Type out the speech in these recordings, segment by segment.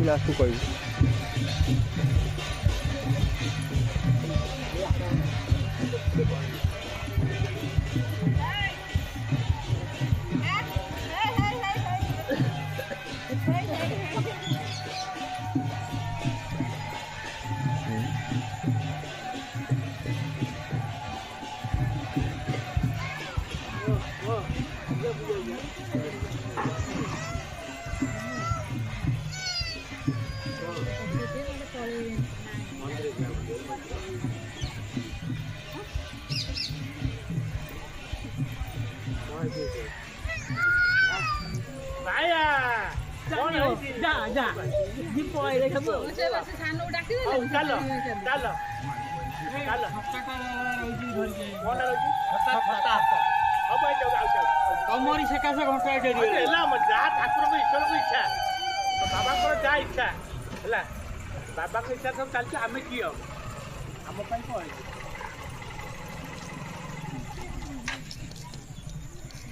last को कही जा जा जी पॉइले सब से बस सानो डाकी दे चलो चलो चलो हफ्ता रहउजी घर के कोन रहउजी हफ्ता अब आई जाओ तमरी से कैसे घंटा डेरी ହେଲା ଯା ଠାକୁରଙ୍କ ଈଶ୍ୱରଙ୍କ ଇଚ୍ଛା ବାବାଙ୍କର ଯାହା ଇଚ୍ଛା ହେଲା ବାବାଙ୍କ ଇଚ୍ଛା ସବୁ ଚାଲିଛି ଆମେ କିଏ ଆମ ପାଇଁ କଣ ହେଇଛି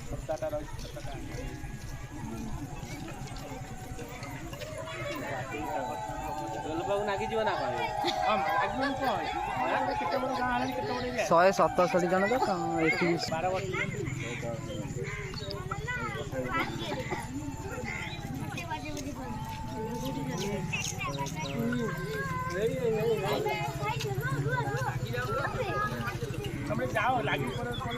ସପ୍ତାହଟା ରହିଛି ସପ୍ତାହଟା ବାବୁ ନାଗି ଯିବ ନା କଣ ଆଗରୁ କଣ କେତେ ବଡ଼ ଗାଁ ହେଲାଣି କେତେ ବଡ଼ ଏରିଆ 167 ଜଣ ତ ଏଠି 12 ବର୍ଷ ତମେ ଯାଅ ଲାଗି ପରେ ଅଛି